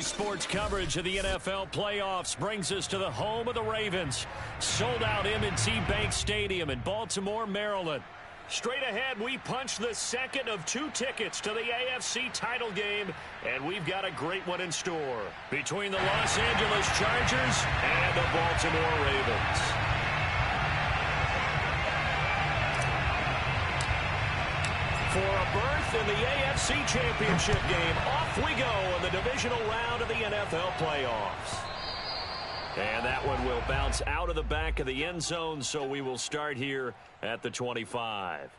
Sports coverage of the NFL playoffs brings us to the home of the Ravens. Sold out M&T Bank Stadium in Baltimore, Maryland. Straight ahead, we punch the second of 2 tickets to the AFC title game, and we've got a great one in store between the Los Angeles Chargers and the Baltimore Ravens. For a berth in the AFC Championship game, off we go in the divisional round of the NFL playoffs. And that one will bounce out of the back of the end zone, so we will start here at the 25.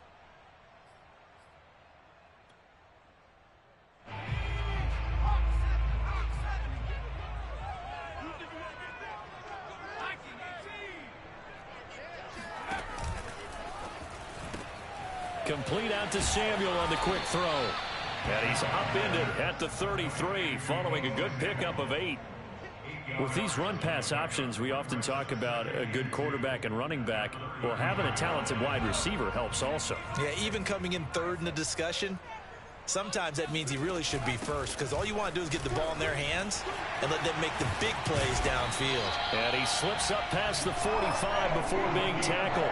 Complete out to Samuel on the quick throw. And he's upended at the 33 following a good pickup of 8. With these run-pass options, we often talk about a good quarterback and running back. Well, having a talented wide receiver helps also. Yeah, even coming in third in the discussion, sometimes that means he really should be first because all you want to do is get the ball in their hands and let them make the big plays downfield. And he slips up past the 45 before being tackled.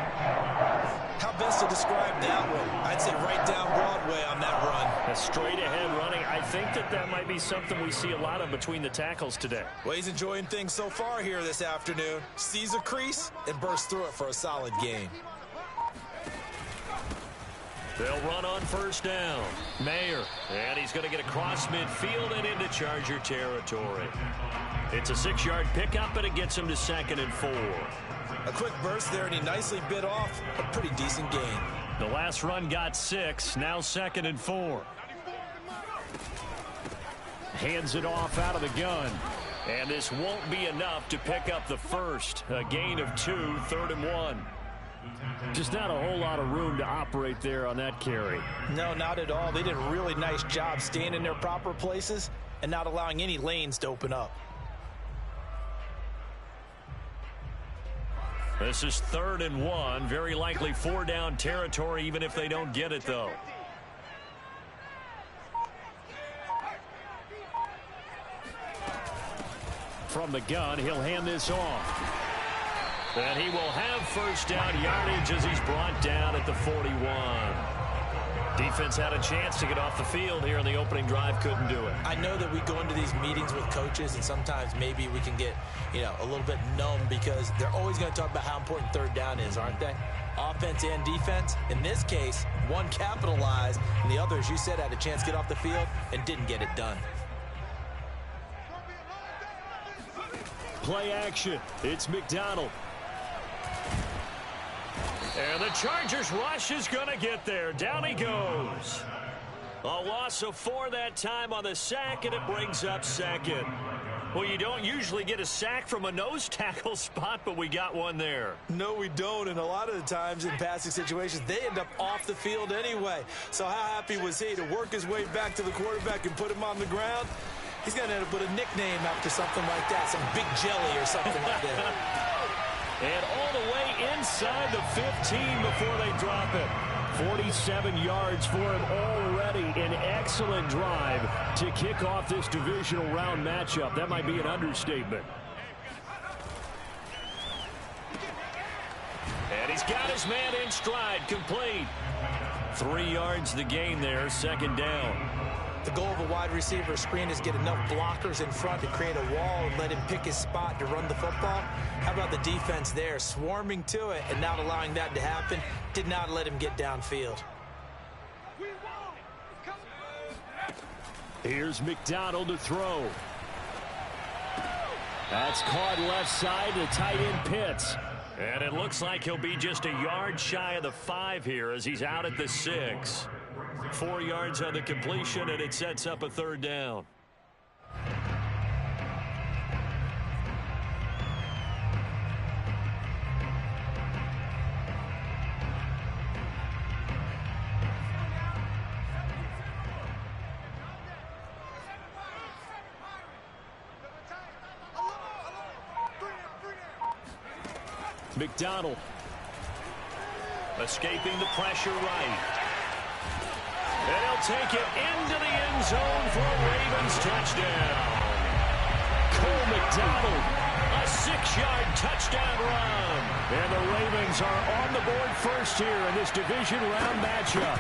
How best to describe that one? I'd say right down Broadway on that run. A straight-ahead running. I think that might be something we see a lot of between the tackles today. Well, he's enjoying things so far here this afternoon. Sees a crease and bursts through it for a solid gain. They'll run on first down. Mayer, and he's going to get across midfield and into Charger territory. It's a 6-yard pickup, and it gets him to 2nd and 4. A quick burst there, and he nicely bit off a pretty decent gain. The last run got 6, now 2nd and 4. Hands it off out of the gun. And this won't be enough to pick up the first. A gain of 2, 3rd and 1. Just not a whole lot of room to operate there on that carry. No, not at all. They did a really nice job staying in their proper places and not allowing any lanes to open up. This is 3rd and 1. Very likely 4-down territory, even if they don't get it, though. From the gun, he'll hand this off. And he will have first down yardage as he's brought down at the 41. Defense had a chance to get off the field here in the opening drive, couldn't do it. I know that we go into these meetings with coaches, and sometimes maybe we can get, a little bit numb because they're always going to talk about how important 3rd down is, aren't they? Offense and defense. In this case, one capitalized, and the other, as you said, had a chance to get off the field and didn't get it done. Play action. It's McDonald. And the Chargers rush is going to get there. Down he goes. A loss of 4 that time on the sack, and it brings up 2nd. Well, you don't usually get a sack from a nose tackle spot, but we got one there. No, we don't, and a lot of the times in passing situations, they end up off the field anyway. So how happy was he to work his way back to the quarterback and put him on the ground? He's going to end up with a nickname after something like that, some big jelly or something like that. And all the way inside the 15 before they drop it. 47 yards for him already. An excellent drive to kick off this divisional round matchup. That might be an understatement. And he's got his man in stride, complete. 3 yards the gain there, 2nd down. The goal of a wide receiver screen is get enough blockers in front to create a wall and let him pick his spot to run the football. How about the defense there, swarming to it and not allowing that to happen? Did not let him get downfield. Here's McDonald to throw. That's caught left side to tight end Pitts. And it looks like he'll be just a yard shy of the 5 here as he's out at the 6. 4 yards on the completion, and it sets up a 3rd down. McDonald escaping the pressure right. And he'll take it into the end zone for a Ravens touchdown. Cole McDonald, a 6-yard touchdown run. And the Ravens are on the board first here in this division round matchup.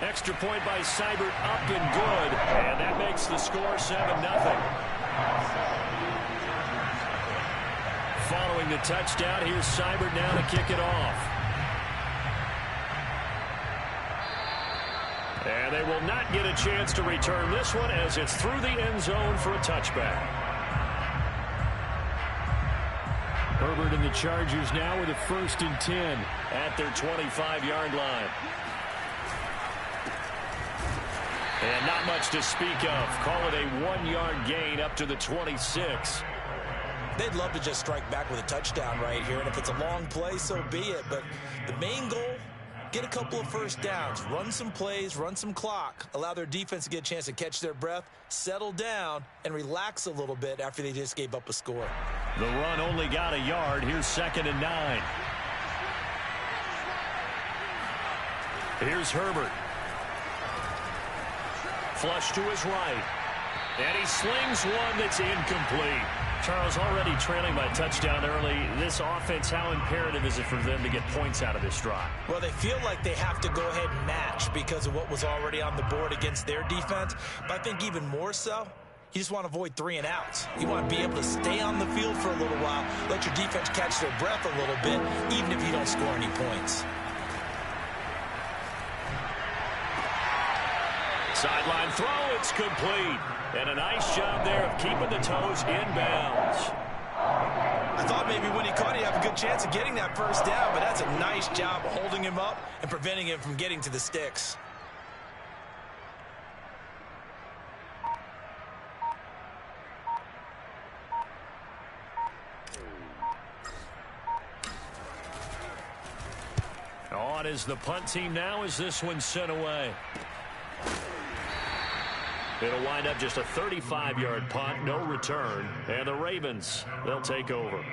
Extra point by Seibert up and good. And that makes the score 7-0. Following the touchdown, here's Seibert now to kick it off. And they will not get a chance to return this one as it's through the end zone for a touchback. Herbert and the Chargers now with a 1st and 10 at their 25-yard line. And not much to speak of. Call it a 1-yard gain up to the 26. They'd love to just strike back with a touchdown right here. And if it's a long play, so be it. But the main goal, get a couple of first downs, run some plays, run some clock, allow their defense to get a chance to catch their breath, settle down, and relax a little bit after they just gave up a score. The run only got a yard. Here's 2nd and 9. Here's Herbert. Flush to his right. And he slings one that's incomplete. Charles, already trailing by touchdown early. This offense, how imperative is it for them to get points out of this drive? Well, they feel like they have to go ahead and match because of what was already on the board against their defense. But I think even more so, you just want to avoid 3 and outs. You want to be able to stay on the field for a little while, let your defense catch their breath a little bit, even if you don't score any points. Sideline throw, it's complete. And a nice job there of keeping the toes inbounds. I thought maybe when he caught it, he'd have a good chance of getting that first down, but that's a nice job of holding him up and preventing him from getting to the sticks. On is the punt team now as this one's sent away. It'll wind up just a 35-yard punt, no return. And the Ravens, they'll take over.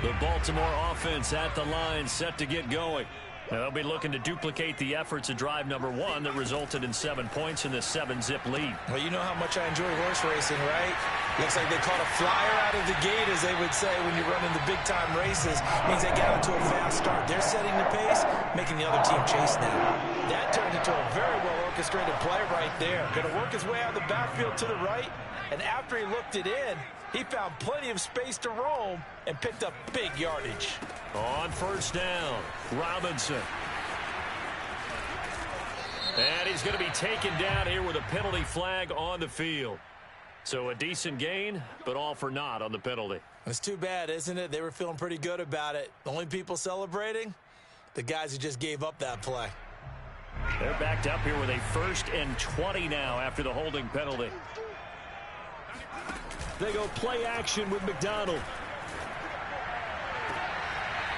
The Baltimore offense at the line, set to get going. Now they'll be looking to duplicate the efforts of drive number 1 that resulted in 7 points in the 7-zip lead. Well, you know how much I enjoy horse racing, right? Looks like they caught a flyer out of the gate, as they would say when you're running the big-time races. Means they got into a fast start. They're setting the pace, making the other team chase now. That turned into a very well-orchestrated play right there. Going to work his way out of the backfield to the right, and after he looked it in, he found plenty of space to roam and picked up big yardage. On first down, Robinson. And he's going to be taken down here with a penalty flag on the field. So a decent gain, but all for naught on the penalty. It's too bad, isn't it? They were feeling pretty good about it. The only people celebrating, the guys who just gave up that play. They're backed up here with a 1st and 20 now after the holding penalty. They go play action with McDonald.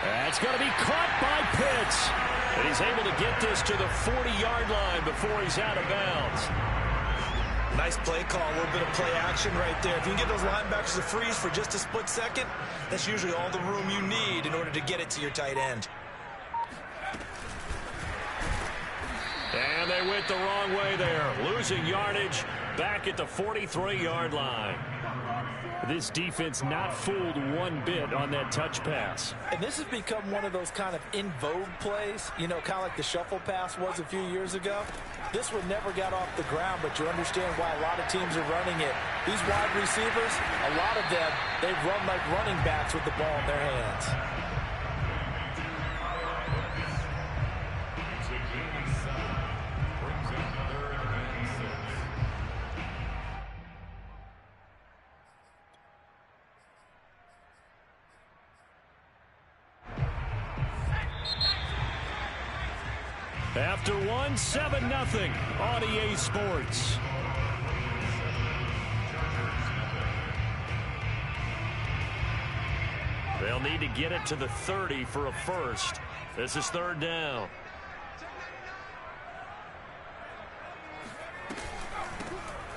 That's going to be caught by Pitts. And he's able to get this to the 40-yard line before he's out of bounds. Nice play call, a little bit of play action right there. If you can get those linebackers to freeze for just a split second, that's usually all the room you need in order to get it to your tight end. And they went the wrong way there, losing yardage back at the 43-yard line. This defense not fooled one bit on that touch pass. And this has become one of those kind of in vogue plays, you know, kind of like the shuffle pass was a few years ago. This one never got off the ground, but you understand why a lot of teams are running it. These wide receivers, a lot of them, they run like running backs with the ball in their hands. After one, 7-0 on EA Sports. They'll need to get it to the 30 for a first. This is 3rd down.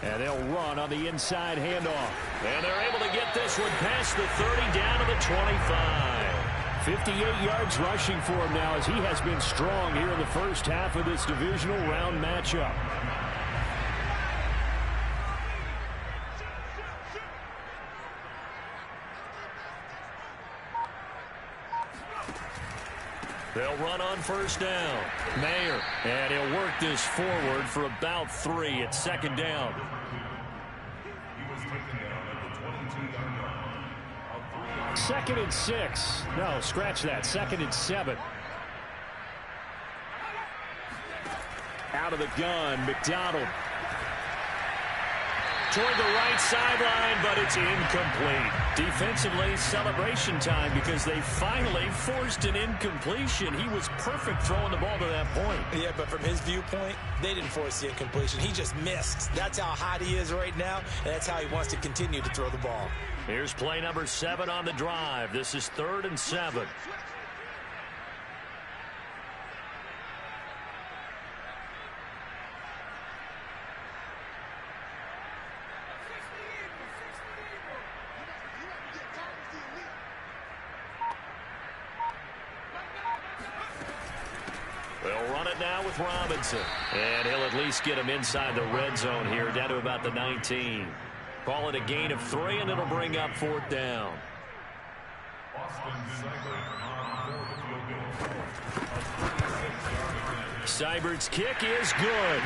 And they'll run on the inside handoff. And they're able to get this one past the 30 down to the 25. 58 yards rushing for him now as he has been strong here in the first half of this divisional round matchup. They'll run on first down. Mayer, and he'll work this forward for about 3 at second down. Second and 6. No, scratch that. Second and 7. Out of the gun, McDonald. Toward the right sideline, but it's incomplete. Defensively, celebration time because they finally forced an incompletion. He was perfect throwing the ball to that point. Yeah, but from his viewpoint, they didn't force the incompletion. He just missed. That's how hot he is right now, and that's how he wants to continue to throw the ball. Here's play number 7 on the drive. This is 3rd and 7. They'll run it now with Robinson. And he'll at least get him inside the red zone here, down to about the 19. Call it a gain of 3, and it'll bring up 4th down. Seibert's kick is good.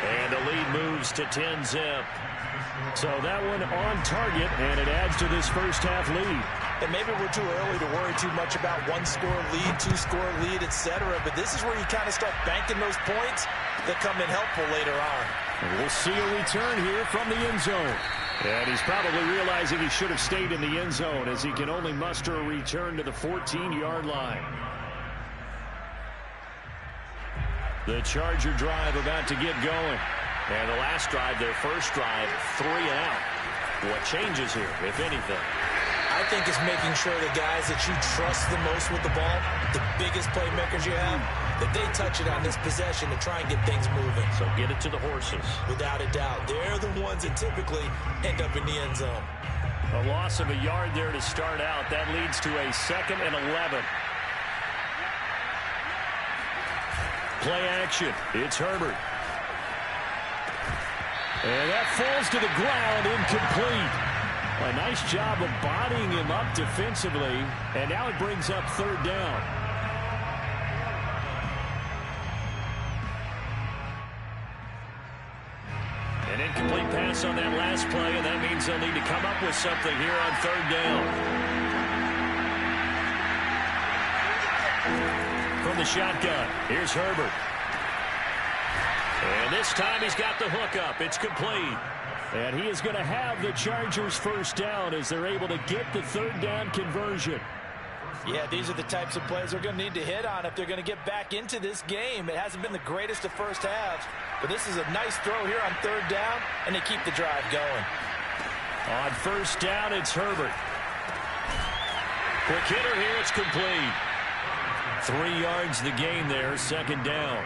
And the lead moves to 10-zip. So that one on target, and it adds to this first half lead. And maybe we're too early to worry too much about 1-score lead, 2-score lead, etc. But this is where you kind of start banking those points that come in helpful later on. And we'll see a return here from the end zone. And he's probably realizing he should have stayed in the end zone as he can only muster a return to the 14-yard line. The Charger drive about to get going. And the last drive, their first drive, 3 and out. What changes here, if anything? I think it's making sure the guys that you trust the most with the ball, the biggest playmakers you have, that they touch it on this possession to try and get things moving. So get it to the horses. Without a doubt. They're the ones that typically end up in the end zone. A loss of a yard there to start out. That leads to a 2nd and 11. Play action. It's Herbert. And that falls to the ground, incomplete. A nice job of bodying him up defensively, and now it brings up 3rd down. An incomplete pass on that last play, and that means they'll need to come up with something here on 3rd down. From the shotgun, here's Herbert. And this time he's got the hook up. It's complete. And he is going to have the Chargers first down as they're able to get the 3rd down conversion. Yeah, these are the types of plays they're going to need to hit on if they're going to get back into this game. It hasn't been the greatest of first halves, but this is a nice throw here on 3rd down, and they keep the drive going. On first down, it's Herbert. Quick hitter here, it's complete. 3 yards the gain there, 2nd down.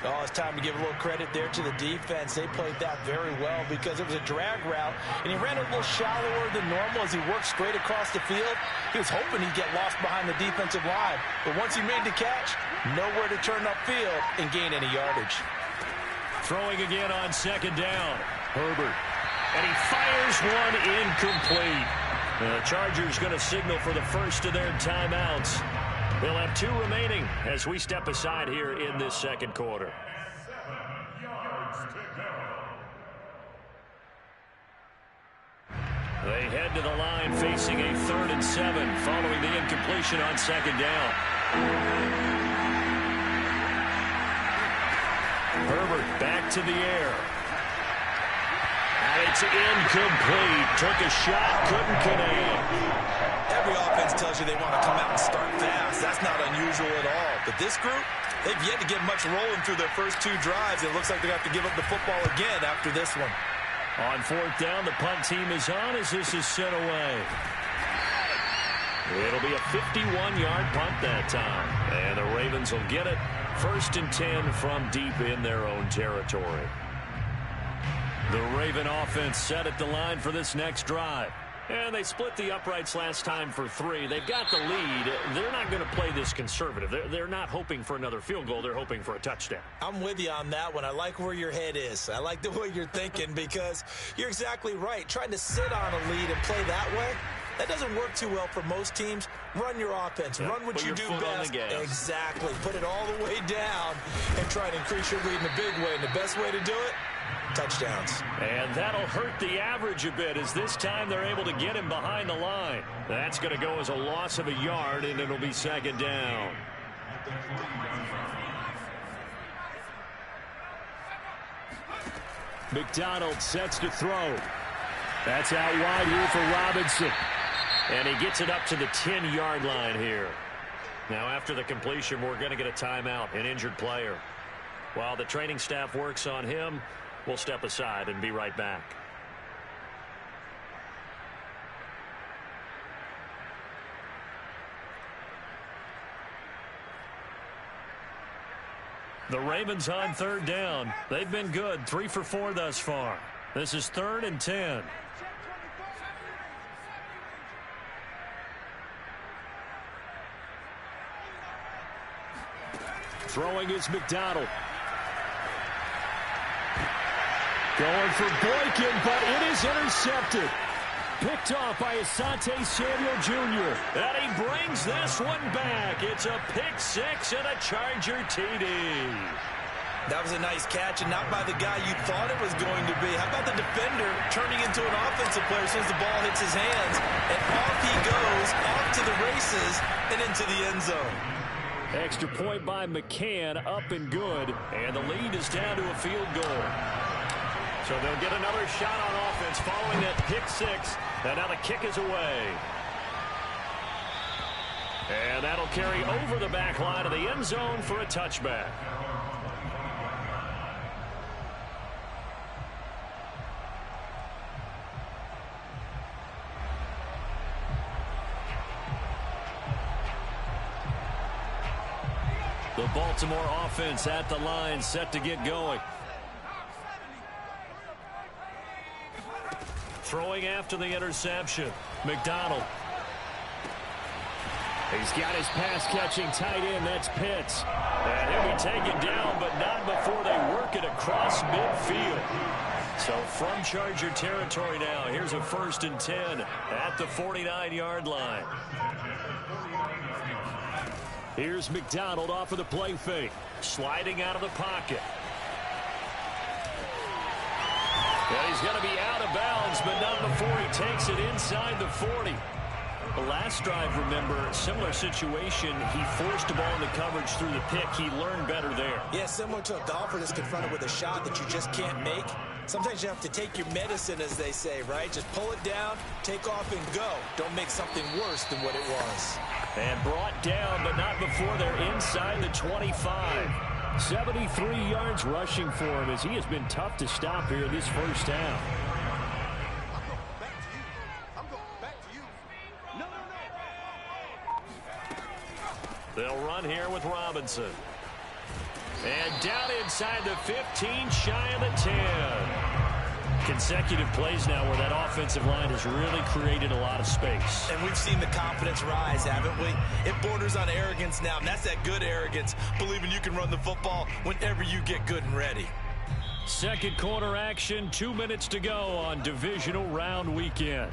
Oh, it's time to give a little credit there to the defense. They played that very well because it was a drag route, and he ran a little shallower than normal as he worked straight across the field. He was hoping he'd get lost behind the defensive line, but once he made the catch, nowhere to turn upfield and gain any yardage. Throwing again on 2nd down. Herbert. And he fires one incomplete. The Chargers going to signal for the first of their timeouts. They'll have 2 remaining as we step aside here in this 2nd quarter. They head to the line facing a 3rd and 7 following the incompletion on 2nd down. Herbert back to the air. And it's incomplete. Took a shot, couldn't connect. Every offense tells you they want to come out and start fast. That's not unusual at all. But this group, they've yet to get much rolling through their first 2 drives. It looks like they're going to have to give up the football again after this one. On 4th down, the punt team is on as this is sent away. It'll be a 51-yard punt that time. And the Ravens will get it. 1st and 10 from deep in their own territory. The Raven offense set at the line for this next drive. And they split the uprights last time for 3. They've got the lead. They're not going to play this conservative. They're not hoping for another field goal. They're hoping for a touchdown. I'm with you on that one. I like where your head is. I like the way you're thinking because you're exactly right. Trying to sit on a lead and play that way, that doesn't work too well for most teams. Run your offense. Run what you do best. Exactly. Put it all the way down and try to increase your lead in a big way. And the best way to do it, touchdowns. And that'll hurt the average a bit as this time they're able to get him behind the line. That's going to go as a loss of a yard, and it'll be second down. McDonald sets to throw. That's out wide here for Robinson. And he gets it up to the 10-yard line here. Now after the completion, we're going to get a timeout, an injured player. While the training staff works on him, we'll step aside and be right back. The Ravens on third down. They've been good, 3 for 4 thus far. This is 3rd and 10. Throwing is McDonald. Going for Boykin, but it is intercepted. Picked off by Asante Samuel Jr. And he brings this one back. It's a pick 6 and a Charger TD. That was a nice catch, and not by the guy you thought it was going to be. How about the defender turning into an offensive player as soon as the ball hits his hands, and off he goes, off to the races, and into the end zone. Extra point by McCann, up and good, and the lead is down to a field goal. So they'll get another shot on offense following that pick 6, and now the kick is away. And that'll carry over the back line of the end zone for a touchback. The Baltimore offense at the line, set to get going. Throwing after the interception, McDonald. He's got his pass-catching tight end, that's Pitts. And he'll be taken down, but not before they work it across midfield. So from Charger territory now, here's a 1st and 10 at the 49-yard line. Here's McDonald off of the play fake, sliding out of the pocket. And he's going to be out of bounds, but not before he takes it inside the 40. The last drive, remember, similar situation. He forced the ball into coverage through the pick. He learned better there. Yeah, similar to a golfer that's confronted with a shot that you just can't make. Sometimes you have to take your medicine, as they say, right? Just pull it down, take off, and go. Don't make something worse than what it was. And brought down, but not before they're inside the 25. 73 yards rushing for him as he has been tough to stop here this first half. They'll run here with Robinson. And down inside the 15, shy of the 10. Consecutive plays now where that offensive line has really created a lot of space. And we've seen the confidence rise, haven't we? It borders on arrogance now, and that's that good arrogance, believing you can run the football whenever you get good and ready. Second quarter action, 2 minutes to go on divisional round weekend.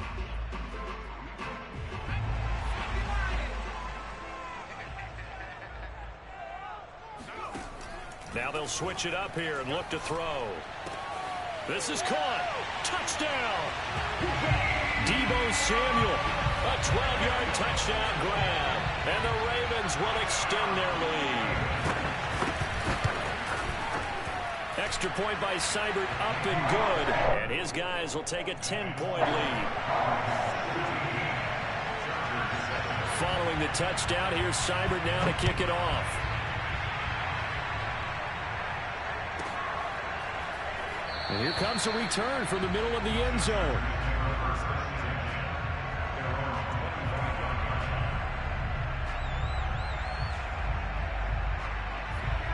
Now they'll switch it up here and look to throw. This is caught. Touchdown. Deebo Samuel. A 12-yard touchdown grab. And the Ravens will extend their lead. Extra point by Seibert, up and good. And his guys will take a 10-point lead. Following the touchdown, here's Seibert now to kick it off. And here comes a return from the middle of the end zone.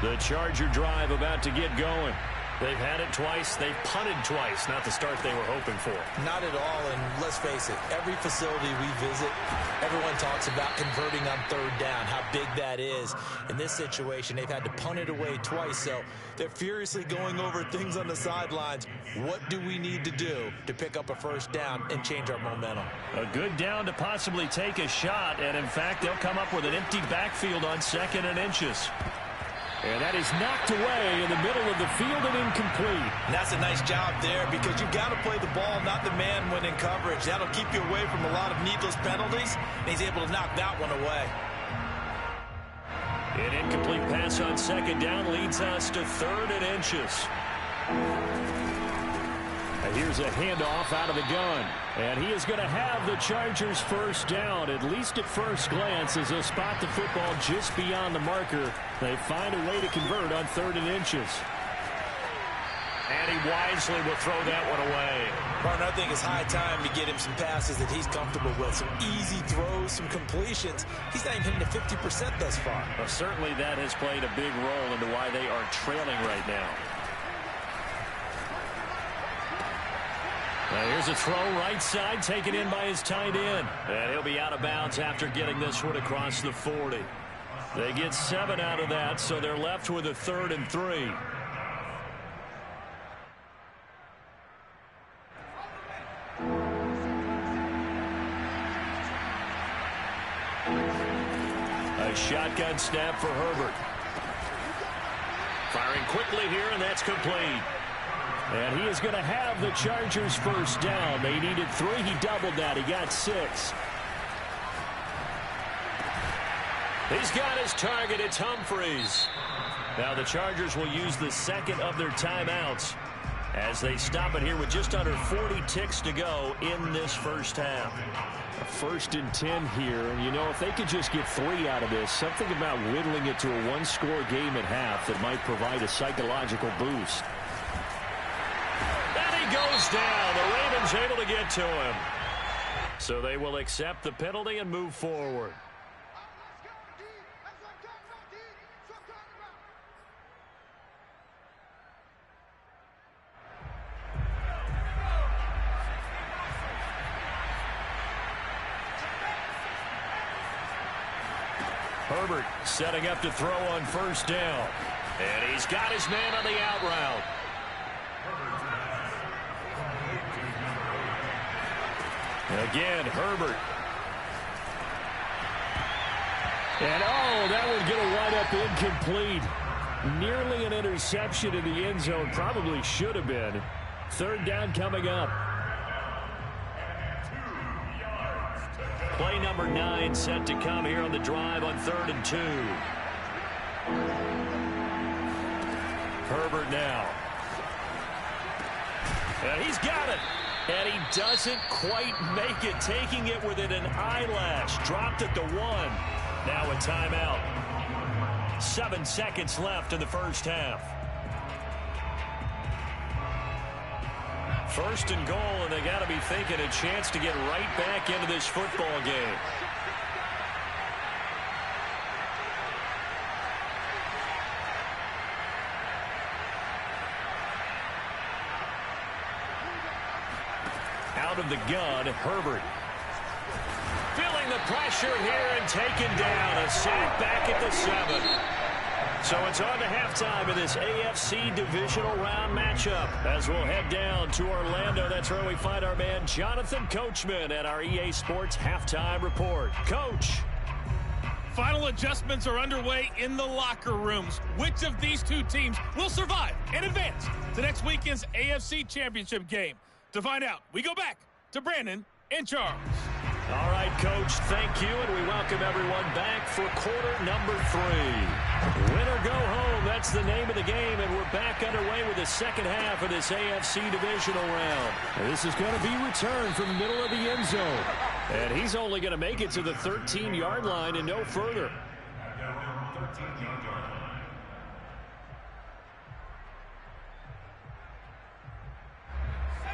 The Charger drive about to get going. They've had it twice. They've punted twice. Not the start they were hoping for. Not at all, and let's face it, every facility we visit, everyone talks about converting on third down, how big that is. In this situation, they've had to punt it away twice, so they're furiously going over things on the sidelines. What do we need to do to pick up a first down and change our momentum? A good down to possibly take a shot, and in fact, they'll come up with an empty backfield on 2nd and inches. And that is knocked away in the middle of the field and incomplete. And that's a nice job there because you've got to play the ball, not the man when in coverage. That'll keep you away from a lot of needless penalties, and he's able to knock that one away. An incomplete pass on 2nd down leads us to 3rd and inches. Here's a handoff out of the gun. And he is going to have the Chargers first down, at least at first glance, as they'll spot the football just beyond the marker. They find a way to convert on 3rd and inches. And he wisely will throw that one away. Martin, I think it's high time to get him some passes that he's comfortable with. Some easy throws, some completions. He's not even hitting the 50% thus far. Well, certainly that has played a big role into why they are trailing right now. Now here's a throw right side taken in by his tight end. And he'll be out of bounds after getting this one across the 40. They get 7 out of that, so they're left with a 3rd and 3. A shotgun snap for Herbert. Firing quickly here, and that's complete. And he is going to have the Chargers first down. They needed 3. He doubled that. He got 6. He's got his target. It's Humphries. Now the Chargers will use the 2nd of their timeouts as they stop it here with just under 40 ticks to go in this first half. A 1st and 10 here. And, you know, if they could just get 3 out of this, something about whittling it to a 1-score game at half that might provide a psychological boost. Goes down. The Ravens able to get to him. So they will accept the penalty and move forward. Herbert setting up to throw on first down. And he's got his man on the out route. Again, Herbert. And, oh, that one's going to wind up incomplete. Nearly an interception in the end zone. Probably should have been. 3rd down coming up. Play number 9 set to come here on the drive on 3rd and 2. Herbert now. And he's got it. And he doesn't quite make it, taking it within an eyelash. Dropped at the 1. Now a timeout. 7 seconds left in the first half. 1st and goal, and they got to be thinking a chance to get right back into this football game. Out of the gun, Herbert. Feeling the pressure here and taken down. A sack back at the 7. So it's on to halftime in this AFC divisional round matchup. As we'll head down to Orlando, that's where we find our man Jonathan Coachman at our EA Sports Halftime Report. Coach. Final adjustments are underway in the locker rooms. Which of these two teams will survive and advance to next weekend's AFC Championship game? To find out, we go back to Brandon and Charles. All right, Coach, thank you, and we welcome everyone back for quarter number 3. Win or go home, that's the name of the game, and we're back underway with the second half of this AFC divisional round. And this is going to be returned from the middle of the end zone. And he's only going to make it to the 13-yard line and no further.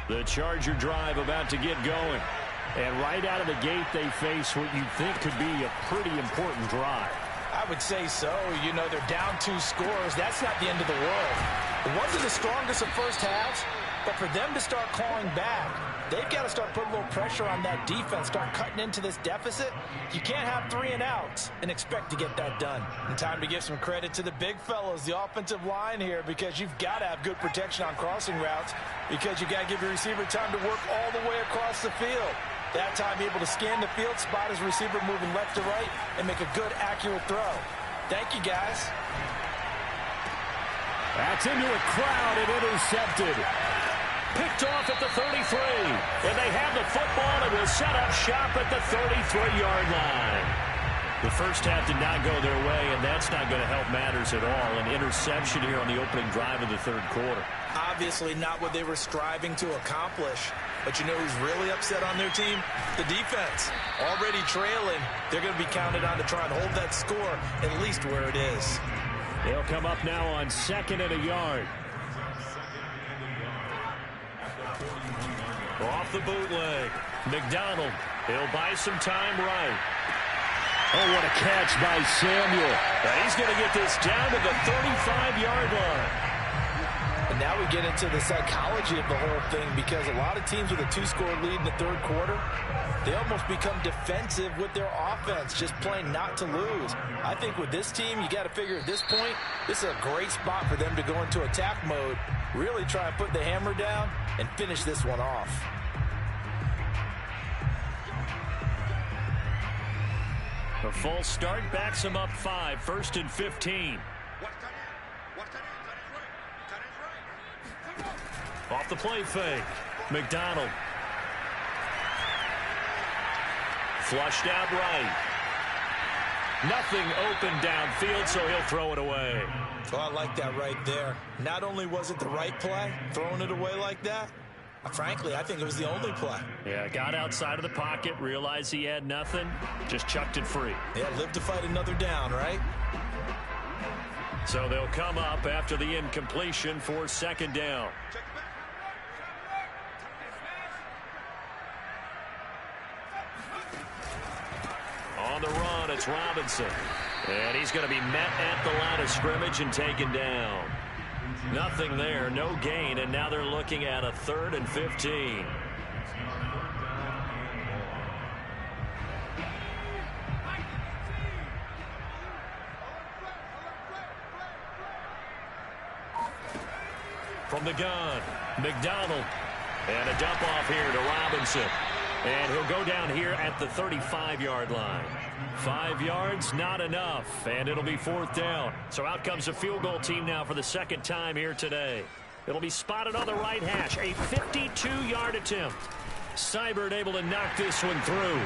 The Charger drive about to get going. And right out of the gate, they face what you think could be a pretty important drive. I would say so. You know, they're down 2 scores. That's not the end of the world. It wasn't the strongest of first halves, but for them to start clawing back, they've got to start putting a little pressure on that defense, start cutting into this deficit. You can't have 3 and outs and expect to get that done. And time to give some credit to the big fellows, the offensive line here, because you've got to have good protection on crossing routes, because you've got to give your receiver time to work all the way across the field. That time able to scan the field, spot his receiver moving left to right, and make a good, accurate throw. Thank you, guys. That's into a crowd and intercepted. Picked off at the 33. And they have the football and will set up shop at the 33-yard line. The first half did not go their way, and that's not going to help matters at all. An interception here on the opening drive of the third quarter. Obviously not what they were striving to accomplish. But you know who's really upset on their team? The defense. Already trailing. They're going to be counted on to try and hold that score at least where it is. They'll come up now on 2nd and a yard. Off the bootleg. McDonald. He'll buy some time right. Oh, what a catch by Samuel. And he's going to get this down to the 35-yard line. And now we get into the psychology of the whole thing, because a lot of teams with a 2-score lead in the third quarter, they almost become defensive with their offense, just playing not to lose. I think with this team, you got to figure at this point, this is a great spot for them to go into attack mode, really try and put the hammer down and finish this one off. A false start backs him up 5, 1st and 15. Off the play fake. McDonald. Flushed out right. Nothing open downfield, so he'll throw it away. Oh, I like that right there. Not only was it the right play, throwing it away like that, frankly, I think it was the only play. Yeah, got outside of the pocket, realized he had nothing, just chucked it free. Yeah, live to fight another down, right? So they'll come up after the incompletion for 2nd down. On the run, it's Robinson. And he's going to be met at the line of scrimmage and taken down. Nothing there, no gain, and now they're looking at a 3rd and 15. From the gun, McDonald. And a dump off here to Robinson. And he'll go down here at the 35-yard line. 5 yards, not enough, and it'll be 4th down. So out comes a field goal team now for the 2nd time here today. It'll be spotted on the right hash, a 52-yard attempt. Seibert able to knock this one through,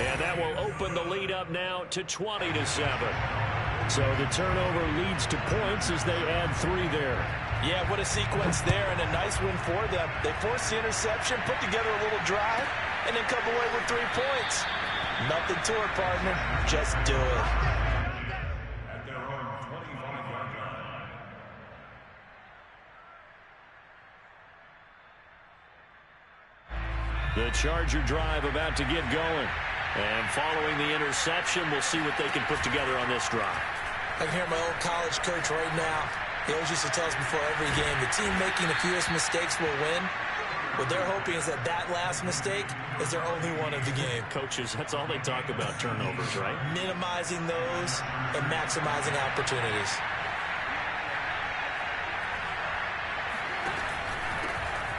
and that will open the lead up now to 20-7. So the turnover leads to points as they add 3 there. Yeah, what a sequence there, and a nice win for them. They forced the interception, put together a little drive, and then come away with 3 points. Nothing to it, partner. Just do it. The Charger drive about to get going. And following the interception, we'll see what they can put together on this drive. I can hear my old college coach right now. He always used to tell us before every game, the team making the fewest mistakes will win. What they're hoping is that that last mistake is their only one of the game. Coaches, that's all they talk about, turnovers, right? Minimizing those and maximizing opportunities.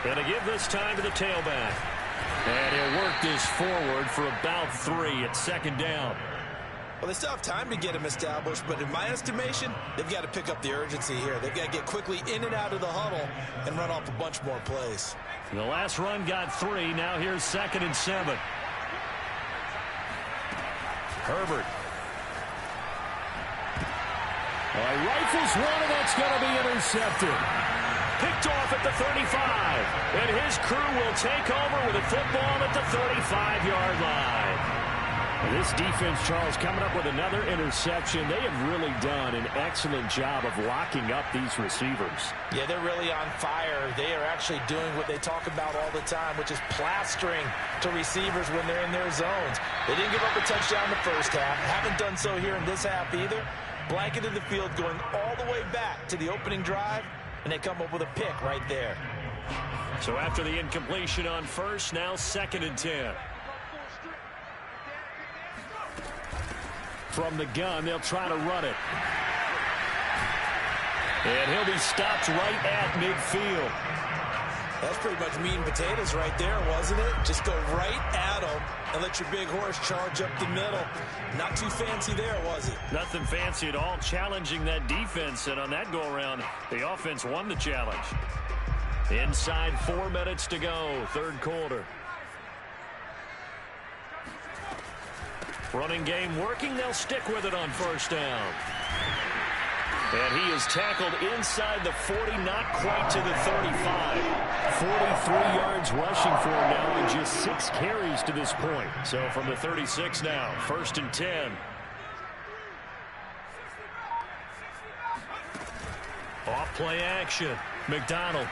Going to give this time to the tailback. And he'll work this forward for about 3 at 2nd down. Well, they still have time to get him established, but in my estimation, they've got to pick up the urgency here. They've got to get quickly in and out of the huddle and run off a bunch more plays. The last run got 3. Now here's 2nd and 7. Herbert. Rifles one, and that's going to be intercepted. Picked off at the 35. And his crew will take over with a football at the 35-yard line. This defense, Charles, coming up with another interception. They have really done an excellent job of locking up these receivers. Yeah, they're really on fire. They are actually doing what they talk about all the time, which is plastering to receivers when they're in their zones. They didn't give up a touchdown in the first half. Haven't done so here in this half either. Blanketed the field going all the way back to the opening drive and they come up with a pick right there. So after the incompletion on first, now 2nd and 10. From the gun, they'll try to run it. And he'll be stopped right at midfield. That's pretty much meat and potatoes right there, wasn't it? Just go right at them and let your big horse charge up the middle. Not too fancy there, was it? Nothing fancy at all, challenging that defense. And on that go-around, the offense won the challenge. Inside 4 minutes to go, 3rd quarter. Running game working. They'll stick with it on 1st down. And he is tackled inside the 40, not quite to the 35. 43 yards rushing for him now and just 6 carries to this point. So from the 36 now, 1st and 10. Off play action. McDonald.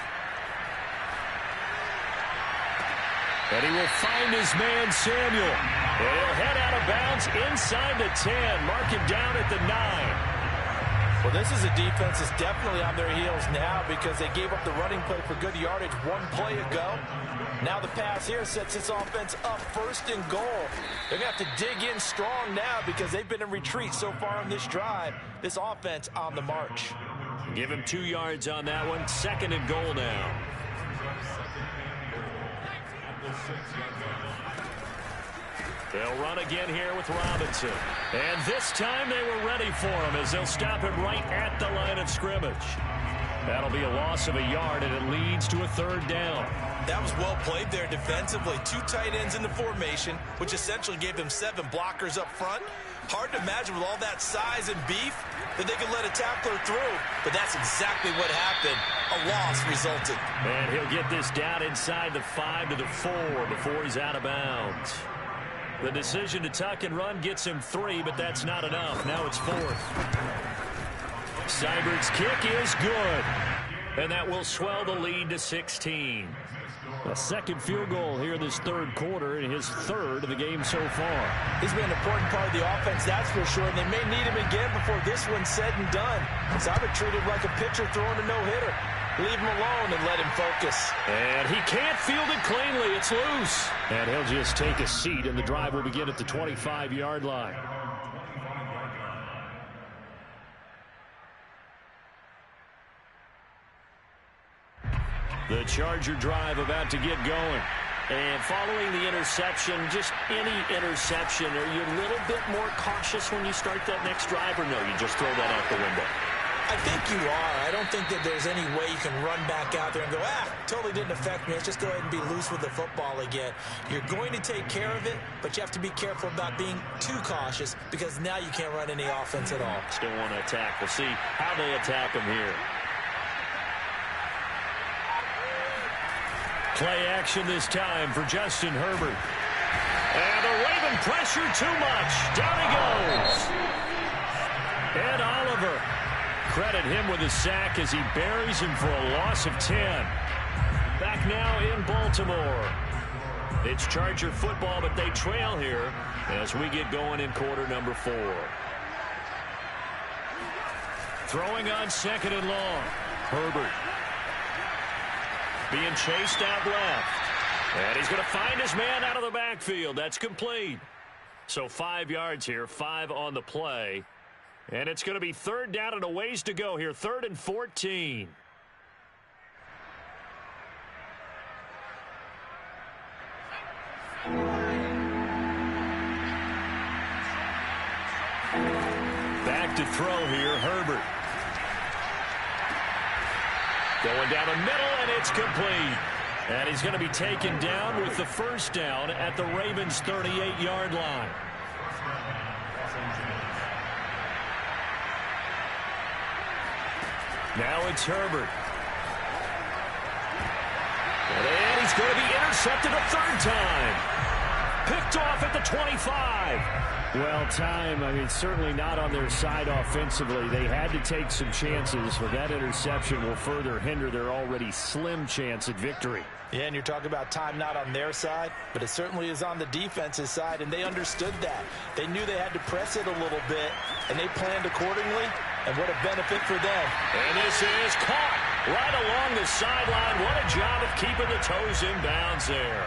And he will find his man, Samuel. And he'll head out of bounds inside the 10. Mark him down at the 9. Well, this is a defense that's definitely on their heels now because they gave up the running play for good yardage 1 play ago. Now the pass here sets this offense up 1st and goal. They're going to have to dig in strong now because they've been in retreat so far on this drive. This offense on the march. Give him 2 yards on that one. 2nd and goal now. They'll run again here with Robinson. And this time they were ready for him as they'll stop him right at the line of scrimmage. That'll be a loss of a yard, and it leads to a 3rd down. That was well played there defensively. 2 tight ends in the formation, which essentially gave them 7 blockers up front. Hard to imagine with all that size and beef that they could let a tackler through, but that's exactly what happened. A loss resulted. And he'll get this down inside the 5 to the 4 before he's out of bounds. The decision to tuck and run gets him 3, but that's not enough. Now it's 4th. Seibert's kick is good. And that will swell the lead to 16. A 2nd field goal here this 3rd quarter, and his 3rd of the game so far. He's been an important part of the offense, that's for sure, and they may need him again before this one's said and done. Seibert treated like a pitcher throwing a no-hitter. Leave him alone and let him focus. And he can't field it cleanly. It's loose. And he'll just take a seat, and the drive will begin at the 25-yard line. The Charger drive about to get going. And following the interception, just any interception, are you a little bit more cautious when you start that next drive, or no, you just throw that out the window? I think you are. I don't think that there's any way you can run back out there and go, totally didn't affect me. Let's just go ahead and be loose with the football again. You're going to take care of it, but you have to be careful about being too cautious because now you can't run any offense at all. Still want to attack. We'll see how they attack him here. Play action this time for Justin Herbert. And the Raven pressure too much. Down he goes. Ed Oliver. Credit him with a sack as he buries him for a loss of 10. Back now in Baltimore. It's Charger football, but they trail here as we get going in quarter number 4. Throwing on 2nd and long. Herbert. Being chased out left. And he's going to find his man out of the backfield. That's complete. So 5 yards here, 5 on the play. And it's going to be 3rd down and a ways to go here. 3rd and 14. Back to throw here, Herbert. Going down the middle, and it's complete. And he's going to be taken down with the 1st down at the Ravens' 38-yard line. Now it's Herbert. And he's going to be intercepted a 3rd time. Picked off at the 25. Well, time, certainly not on their side offensively. They had to take some chances, but that interception will further hinder their already slim chance at victory. Yeah, and you're talking about time not on their side, but it certainly is on the defense's side, and they understood that. They knew they had to press it a little bit, and they planned accordingly, and what a benefit for them. And this is caught. Right along the sideline. What a job of keeping the toes in bounds there.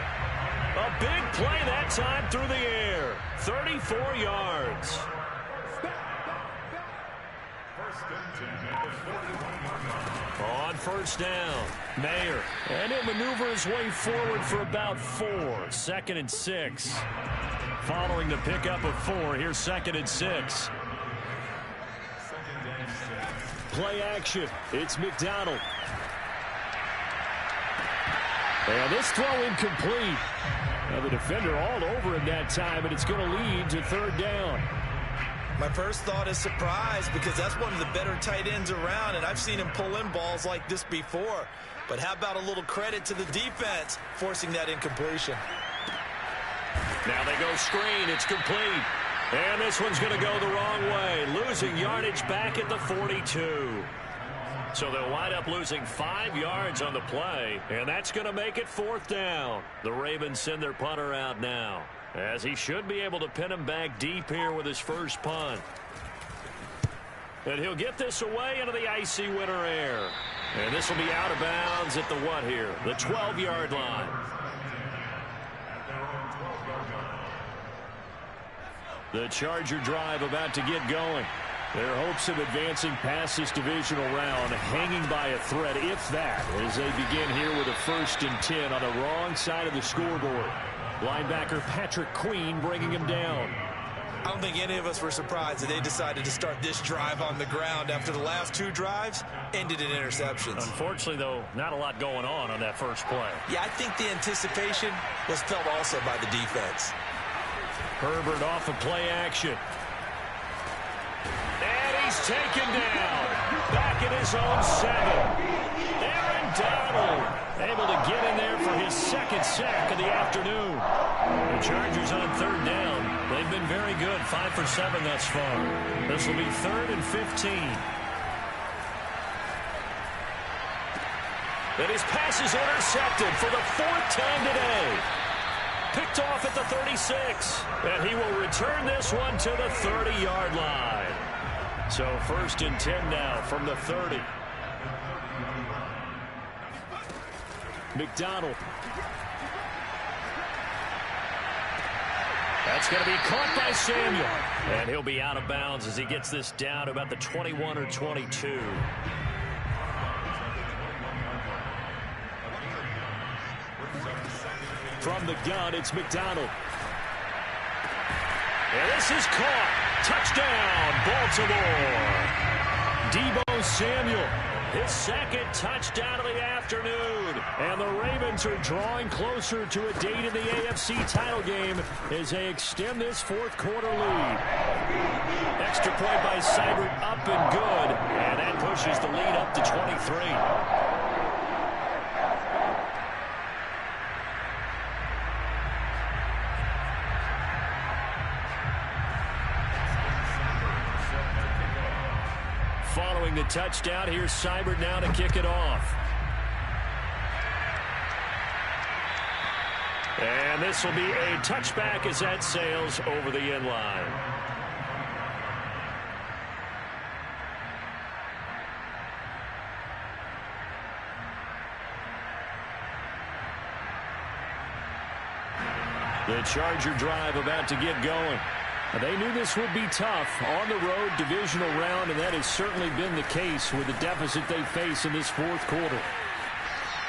A big play that time through the air. 34 yards. On first down, Mayer. And he'll maneuver his way forward for about 4. 2nd and 6. Following the pickup of 4, here's 2nd and 6. Play action. It's McDonald. And this throw incomplete. Now the defender all over him that time, and it's going to lead to 3rd down. My first thought is surprise, because that's one of the better tight ends around, and I've seen him pull in balls like this before. But how about a little credit to the defense forcing that incompletion? Now they go screen. It's complete. And this one's going to go the wrong way. Losing yardage back at the 42. So they'll wind up losing 5 yards on the play, and that's going to make it 4th down. The Ravens send their punter out now, as he should be able to pin him back deep here with his first punt. And he'll get this away into the icy winter air. And this will be out of bounds at the what here? The 12-yard line. The Charger drive about to get going. Their hopes of advancing past this divisional round hanging by a thread, if that, as they begin here with a 1st and 10 on the wrong side of the scoreboard. Linebacker Patrick Queen bringing him down. I don't think any of us were surprised that they decided to start this drive on the ground after the last 2 drives ended in interceptions. Unfortunately, though, not a lot going on that first play. Yeah, I think the anticipation was felt also by the defense. Herbert off of play action. And he's taken down. Back in his own 7. Aaron Donald able to get in there for his 2nd sack of the afternoon. The Chargers on 3rd down. They've been very good. 5 for 7 thus far. This will be 3rd and 15. And his pass is intercepted for the 4th time today. Picked off at the 36. And he will return this one to the 30-yard line. So 1st and 10 now from the 30. McDonald. That's going to be caught by Samuel. And he'll be out of bounds as he gets this down to about the 21 or 22. From the gun, it's McDonald. And this is caught. Touchdown, Baltimore. Deebo Samuel, his 2nd touchdown of the afternoon. And the Ravens are drawing closer to a date in the AFC title game as they extend this 4th quarter lead. Extra point by Seibert, up and good. And that pushes the lead up to 23. Following the touchdown, here's Seibert now to kick it off. And this will be a touchback as that sails over the end line. The Charger drive about to get going. They knew this would be tough on the road divisional round, and that has certainly been the case with the deficit they face in this 4th quarter.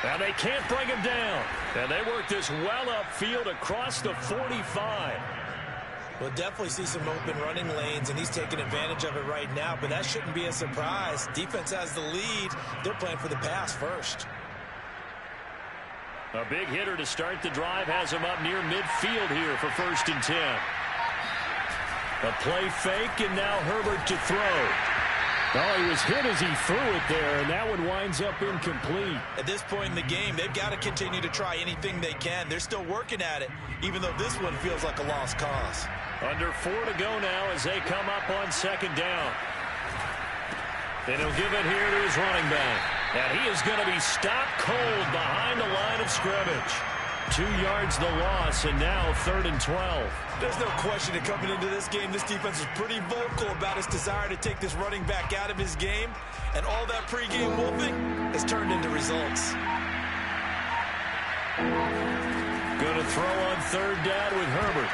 Now they can't bring him down, and they work this well upfield across the 45. We'll definitely see some open running lanes, and he's taking advantage of it right now, but that shouldn't be a surprise. Defense has the lead. They're playing for the pass first. A big hitter to start the drive has him up near midfield here for 1st and 10. A play fake, and now Herbert to throw. Oh, he was hit as he threw it there, and that one winds up incomplete. At this point in the game, they've got to continue to try anything they can. They're still working at it, even though this one feels like a lost cause. Under 4 to go now as they come up on 2nd down. And he'll give it here to his running back. And he is going to be stopped cold behind the line of scrimmage. 2 yards the loss, and now 3rd and 12. There's no question that coming into this game, this defense was pretty vocal about its desire to take this running back out of his game, and all that pregame wolfing has turned into results. Going to throw on 3rd down with Herbert.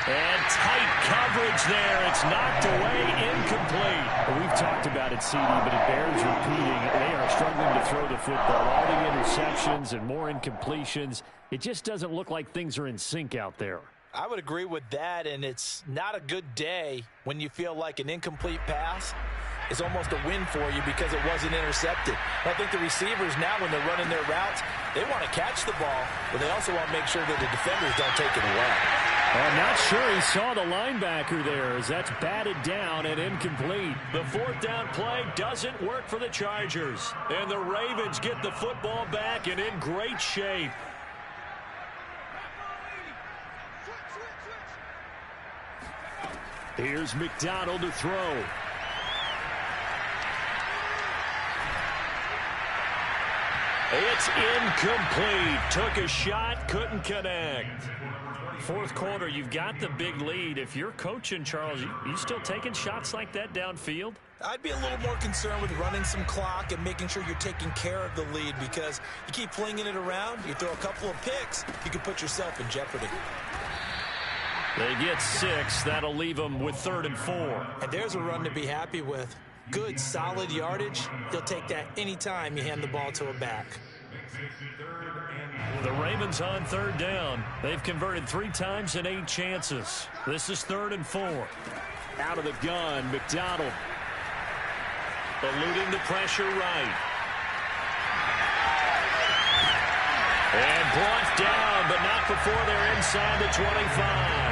And tight coverage there. It's knocked away, incomplete. We've talked about it, CD, but it bears repeating. They are struggling to throw the football. All the interceptions and more incompletions. It just doesn't look like things are in sync out there. I would agree with that, and it's not a good day when you feel like an incomplete pass is almost a win for you because it wasn't intercepted. I think the receivers now, when they're running their routes, they want to catch the ball, but they also want to make sure that the defenders don't take it away. I'm not sure he saw the linebacker there as that's batted down and incomplete. The 4th down play doesn't work for the Chargers. And the Ravens get the football back and in great shape. Here's McDonald to throw. It's incomplete. Took a shot, couldn't connect. 4th quarter, you've got the big lead. If you're coaching, Charles, you still taking shots like that downfield? I'd be a little more concerned with running some clock and making sure you're taking care of the lead, because you keep flinging it around, you throw a couple of picks, you can put yourself in jeopardy. They get 6. That'll leave them with 3rd and 4. And there's a run to be happy with. Good, solid yardage. They'll take that anytime you hand the ball to a back. The Ravens on 3rd down. They've converted 3 times in 8 chances. This is 3rd and 4. Out of the gun, McDonald. Eluding the pressure right. And brought down, but not before they're inside the 25.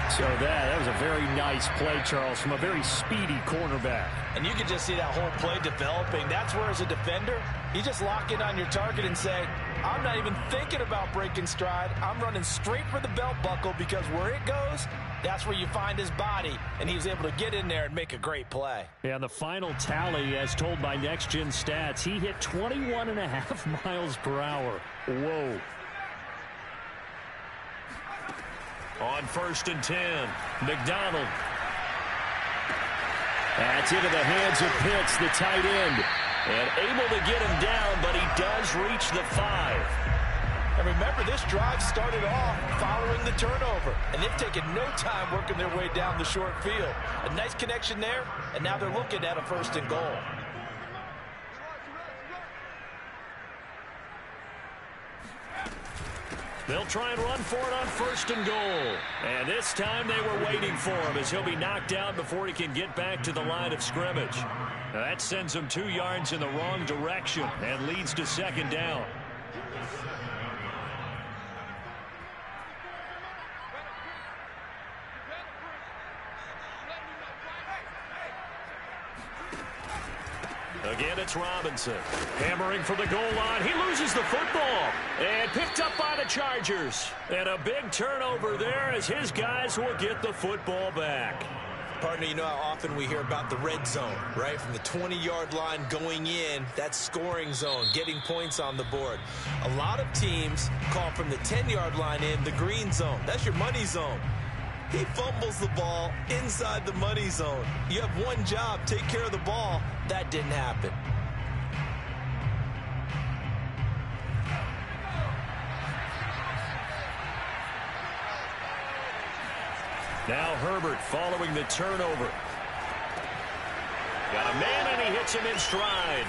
So that was a very nice play, Charles, from a very speedy cornerback. And you can just see that whole play developing. That's where, as a defender, you just lock in on your target and say, I'm not even thinking about breaking stride. I'm running straight for the belt buckle, because where it goes, that's where you find his body. And he was able to get in there and make a great play. Yeah, the final tally, as told by Next Gen Stats, he hit 21.5 miles per hour. Whoa. On 1st and 10, McDonald. That's into the hands of Pitts, the tight end. And able to get him down, but he does reach the 5. And remember, this drive started off following the turnover. And they've taken no time working their way down the short field. A nice connection there, and now they're looking at a 1st and goal. They'll try and run for it on 1st and goal. And this time they were waiting for him, as he'll be knocked down before he can get back to the line of scrimmage. Now that sends him 2 yards in the wrong direction and leads to 2nd down. Again, it's Robinson. Hammering for the goal line. He loses the football. And picked up by the Chargers. And a big turnover there, as his guys will get the football back. Partner, you know how often we hear about the red zone, right? From the 20-yard line going in, that's scoring zone, getting points on the board. A lot of teams call from the 10-yard line in the green zone. That's your money zone. He fumbles the ball inside the money zone. You have one job, take care of the ball. That didn't happen. Now Herbert following the turnover. Got a man, and he hits him in stride.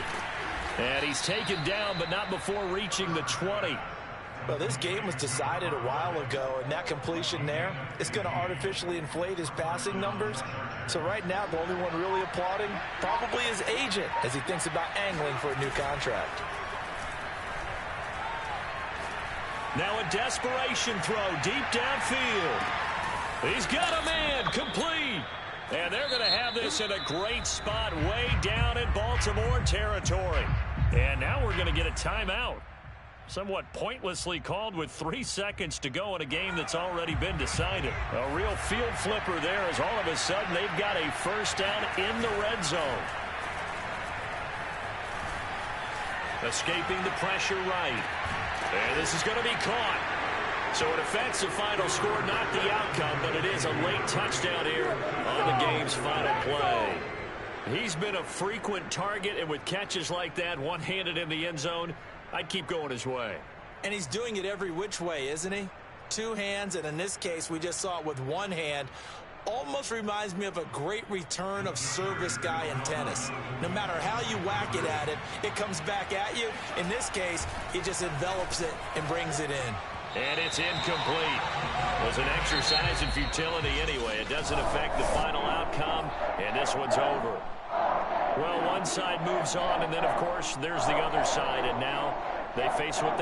And he's taken down, but not before reaching the 20. Well, this game was decided a while ago, and that completion there is going to artificially inflate his passing numbers. So right now, the only one really applauding probably his agent as he thinks about angling for a new contract. Now a desperation throw deep downfield. He's got a man, complete. And they're going to have this in a great spot way down in Baltimore territory. And now we're going to get a timeout. Somewhat pointlessly called with 3 seconds to go in a game that's already been decided. A real field flipper there, as all of a sudden they've got a 1st down in the red zone. Escaping the pressure right. And this is going to be caught. So it affects the final score, not the outcome, but it is a late touchdown here on the game's final play. He's been a frequent target, and with catches like that, one-handed in the end zone, I'd keep going his way. And he's doing it every which way, isn't he? Two hands, and in this case, we just saw it with one hand. Almost reminds me of a great return of service guy in tennis. No matter how you whack it at it, it comes back at you. In this case, he just envelops it and brings it in. And it's incomplete. It was an exercise in futility anyway. It doesn't affect the final outcome, and this one's over. Well, one side moves on, and then, of course, there's the other side, and now they face what they